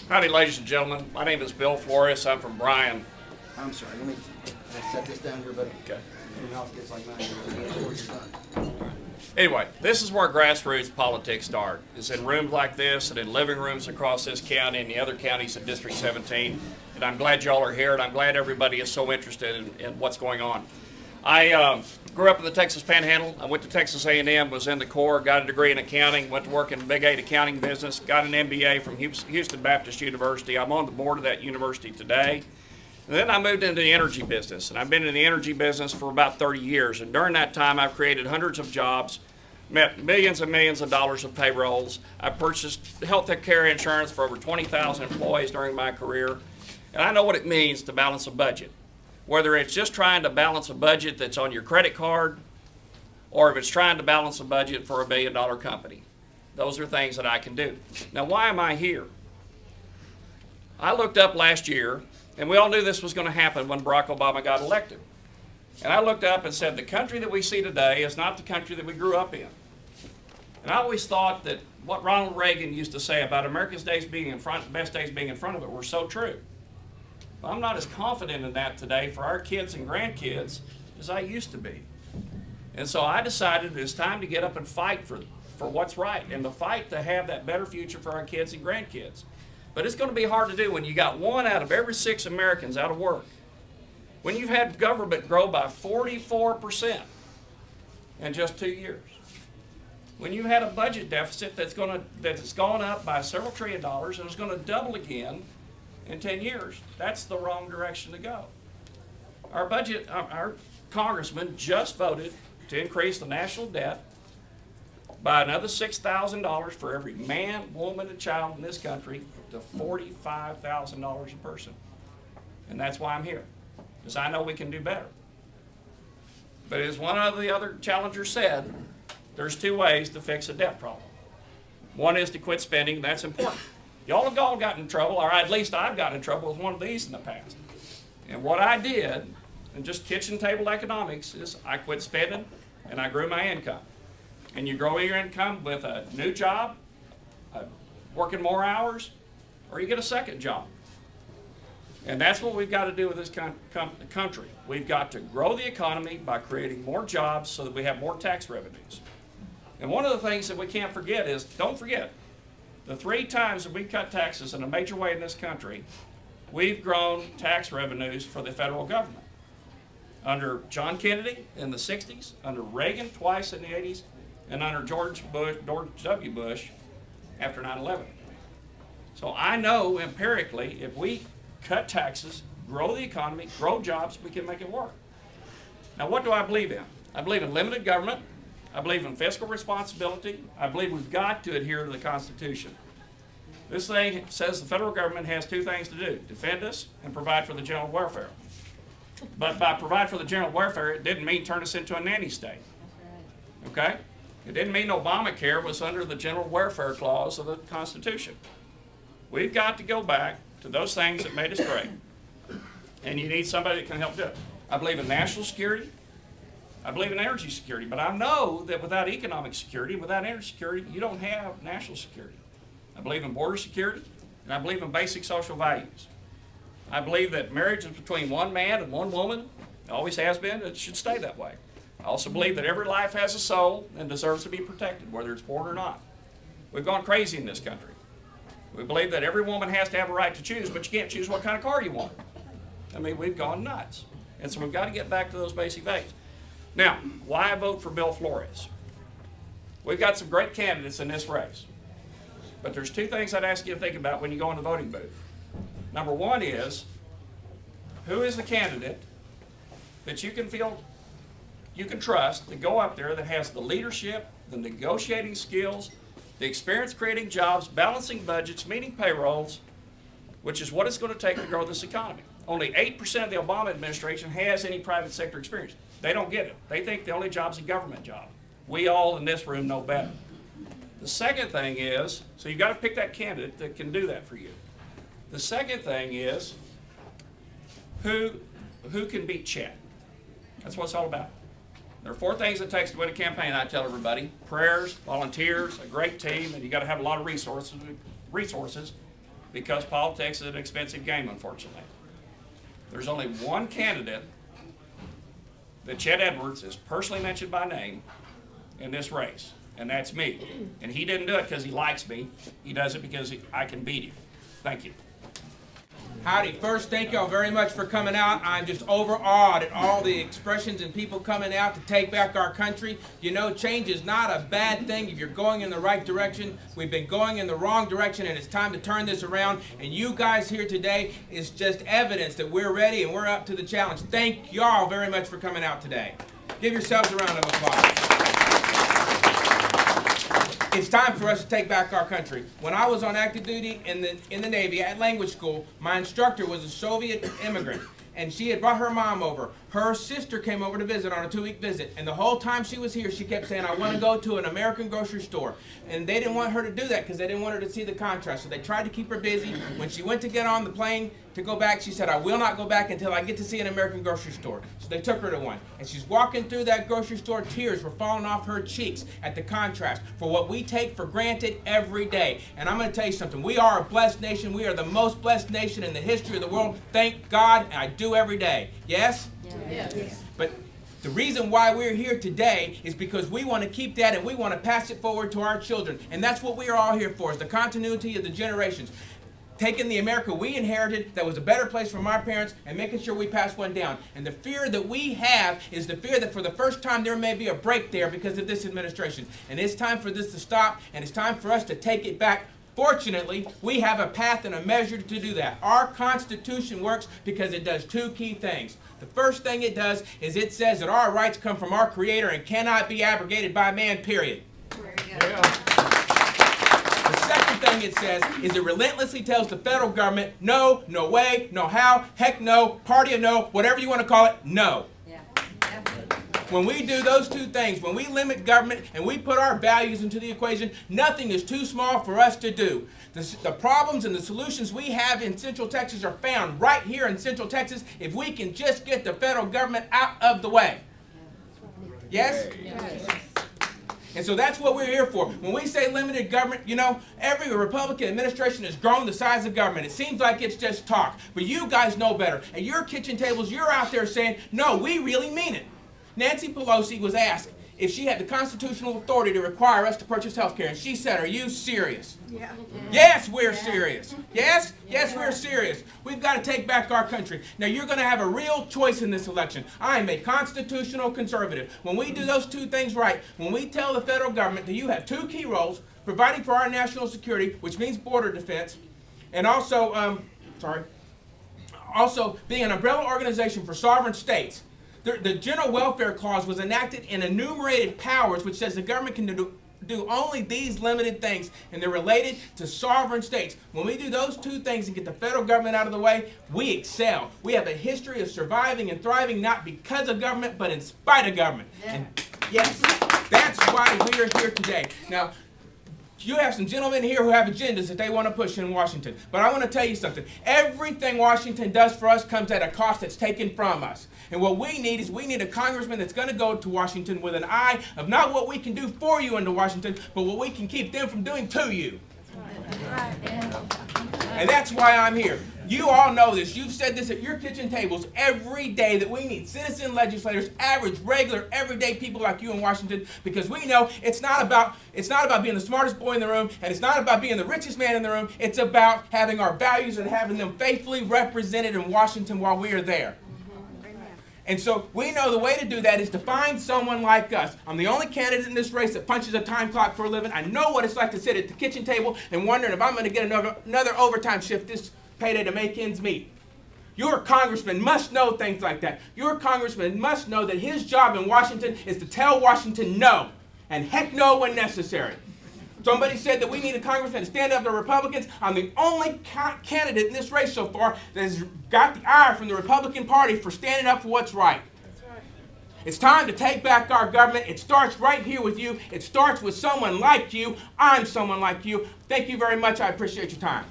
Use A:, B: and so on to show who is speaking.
A: Howdy, ladies and gentlemen. My name is Bill Flores. I'm from Bryan.
B: I'm sorry, let me set this down here, buddy.
A: Okay.
B: Your mouth gets like mine before you're done.
A: Anyway, this is where grassroots politics start. It's in rooms like this and in living rooms across this county and the other counties in District 17. And I'm glad y'all are here, and I'm glad everybody is so interested in what's going on. I grew up in the Texas Panhandle. I went to Texas A&M, was in the Corps, got a degree in accounting, went to work in the Big 8 accounting business, got an MBA from Houston Baptist University. I'm on the board of that university today. And then I moved into the energy business, and I've been in the energy business for about 30 years. And during that time, I've created hundreds of jobs, met millions and millions of dollars of payrolls. I purchased health care insurance for over 20,000 employees during my career. And I know what it means to balance a budget. Whether it's just trying to balance a budget that's on your credit card, or if it's trying to balance a budget for $1 billion company. Those are things that I can do. Now, why am I here? I looked up last year, and we all knew this was going to happen when Barack Obama got elected. And I looked up and said, the country that we see today is not the country that we grew up in. And I always thought that what Ronald Reagan used to say about America's days being in front, best days being in front of it, were so true. But I'm not as confident in that today for our kids and grandkids as I used to be. And so I decided it's time to get up and fight for what's right, and to fight to have that better future for our kids and grandkids. But it's going to be hard to do when you got 1 out of every 6 Americans out of work. When you've had government grow by 44% in just 2 years. When you've had a budget deficit that's gone up by several $1 trillion and is going to double again in 10 years. That's the wrong direction to go. Our congressman just voted to increase the national debt by another $6,000 for every man, woman, and child in this country to $45,000 a person. And that's why I'm here, because I know we can do better. But as one of the other challengers said, there's 2 ways to fix a debt problem. One is to quit spending. That's important. Y'all have all gotten in trouble, or at least I've gotten in trouble with one of these in the past. And what I did, and just kitchen table economics, is I quit spending and I grew my income. And you grow your income with a new job, working more hours, or you get a second job. And that's what we've got to do with this country. We've got to grow the economy by creating more jobs so that we have more tax revenues. And one of the things that we can't forget is, don't forget, the 3 times that we cut taxes in a major way in this country, we've grown tax revenues for the federal government. Under John Kennedy in the 60s, under Reagan twice in the 80s, and under George W. Bush after 9/11. So I know empirically, if we cut taxes, grow the economy, grow jobs, we can make it work. Now, what do I believe in? I believe in limited government. I believe in fiscal responsibility. I believe we've got to adhere to the Constitution. This thing says the federal government has 2 things to do: defend us and provide for the general welfare. But by provide for the general welfare, it didn't mean turn us into a nanny state. Okay? It didn't mean Obamacare was under the general welfare clause of the Constitution. We've got to go back to those things that made us great. And you need somebody that can help do it. I believe in national security. I believe in energy security, but I know that without economic security, without energy security, you don't have national security. I believe in border security, and I believe in basic social values. I believe that marriage is between 1 man and 1 woman. It always has been. It should stay that way. I also believe that every life has a soul and deserves to be protected, whether it's born or not. We've gone crazy in this country. We believe that every woman has to have a right to choose, but you can't choose what kind of car you want. I mean, we've gone nuts. And so we've got to get back to those basic values. Now, why I vote for Bill Flores? We've got some great candidates in this race. But there's 2 things I'd ask you to think about when you go in the voting booth. Number 1 is, who is the candidate that you can feel you can trust to go up there that has the leadership, the negotiating skills, the experience creating jobs, balancing budgets, meeting payrolls, which is what it's going to take to grow this economy. Only 8% of the Obama administration has any private sector experience. They don't get it. They think the only job's a government job. We all in this room know better. The second thing is, so you've got to pick that candidate that can do that for you. The second thing is, who can beat Chet? That's what it's all about. There are 4 things it takes to win a campaign, I tell everybody: prayers, volunteers, a great team, and you got to have a lot of resources. because politics is an expensive game, unfortunately. There's only one candidate that Chet Edwards is personally mentioned by name in this race, and that's me. And he didn't do it because he likes me. He does it because I can beat him. Thank you.
C: Howdy. First, thank y'all very much for coming out. I'm just overawed at all the expressions and people coming out to take back our country. You know, change is not a bad thing if you're going in the right direction. We've been going in the wrong direction, and it's time to turn this around. And you guys here today is just evidence that we're ready and we're up to the challenge. Thank y'all very much for coming out today. Give yourselves a round of applause. It's time for us to take back our country. When I was on active duty in the Navy at language school, my instructor was a Soviet immigrant, and she had brought her mom over. Her sister came over to visit on a 2-week visit, and the whole time she was here, she kept saying, I want to go to an American grocery store. And they didn't want her to do that because they didn't want her to see the contrast, so they tried to keep her busy. When she went to get on the plane to go back, she said, I will not go back until I get to see an American grocery store. So they took her to one. And she's walking through that grocery store, tears were falling off her cheeks at the contrast for what we take for granted every day. And I'm going to tell you something. We are a blessed nation. We are the most blessed nation in the history of the world. Thank God, and I do every day. Yes? Yes. But the reason why we're here today is because we want to keep that and we want to pass it forward to our children. And that's what we are all here for, is the continuity of the generations. Taking the America we inherited that was a better place for my parents and making sure we pass one down. And the fear that we have is the fear that for the first time there may be a break there because of this administration. And it's time for this to stop, and it's time for us to take it back. Fortunately, we have a path and a measure to do that. Our Constitution works because it does 2 key things. The first thing it does is it says that our rights come from our Creator and cannot be abrogated by man, period. The second thing it says is it relentlessly tells the federal government, no, no way, no how, heck no, party of no, whatever you want to call it, no. When we do those 2 things, when we limit government and we put our values into the equation, nothing is too small for us to do. The problems and the solutions we have in Central Texas are found right here in Central Texas if we can just get the federal government out of the way. Yes? Yes. And so that's what we're here for. When we say limited government, you know, every Republican administration has grown the size of government. It seems like it's just talk. But you guys know better. At your kitchen tables, you're out there saying, no, we really mean it. Nancy Pelosi was asked if she had the constitutional authority to require us to purchase health care, and she said, are you serious? Yeah. Yes, we're serious. Yes? Yes, we're serious. We've got to take back our country. Now, you're going to have a real choice in this election. I am a constitutional conservative. When we do those 2 things right, when we tell the federal government that you have 2 key roles, providing for our national security, which means border defense, and also, also being an umbrella organization for sovereign states. The General Welfare Clause was enacted in enumerated powers, which says the government can do only these limited things, and they're related to sovereign states. When we do those 2 things and get the federal government out of the way, we excel. We have a history of surviving and thriving not because of government, but in spite of government. Yeah. And yes, that's why we are here today. Now, you have some gentlemen here who have agendas that they want to push in Washington. But I want to tell you something. Everything Washington does for us comes at a cost that's taken from us. And what we need is we need a congressman that's going to go to Washington with an eye of not what we can do for you into Washington, but what we can keep them from doing to you. And that's why I'm here. You all know this. You've said this at your kitchen tables every day that we need citizen legislators, average, regular, everyday people like you in Washington, because we know it's not about being the smartest boy in the room, and it's not about being the richest man in the room. It's about having our values and having them faithfully represented in Washington while we are there. And so we know the way to do that is to find someone like us. I'm the only candidate in this race that punches a time clock for a living. I know what it's like to sit at the kitchen table and wondering if I'm going to get another overtime shift this payday to make ends meet. Your congressman must know things like that. Your congressman must know that his job in Washington is to tell Washington no, and heck no when necessary. Somebody said that we need a congressman to stand up to Republicans. I'm the only candidate in this race so far that has got the ire from the Republican Party for standing up for what's right. That's right. It's time to take back our government. It starts right here with you. It starts with someone like you. I'm someone like you. Thank you very much. I appreciate your time.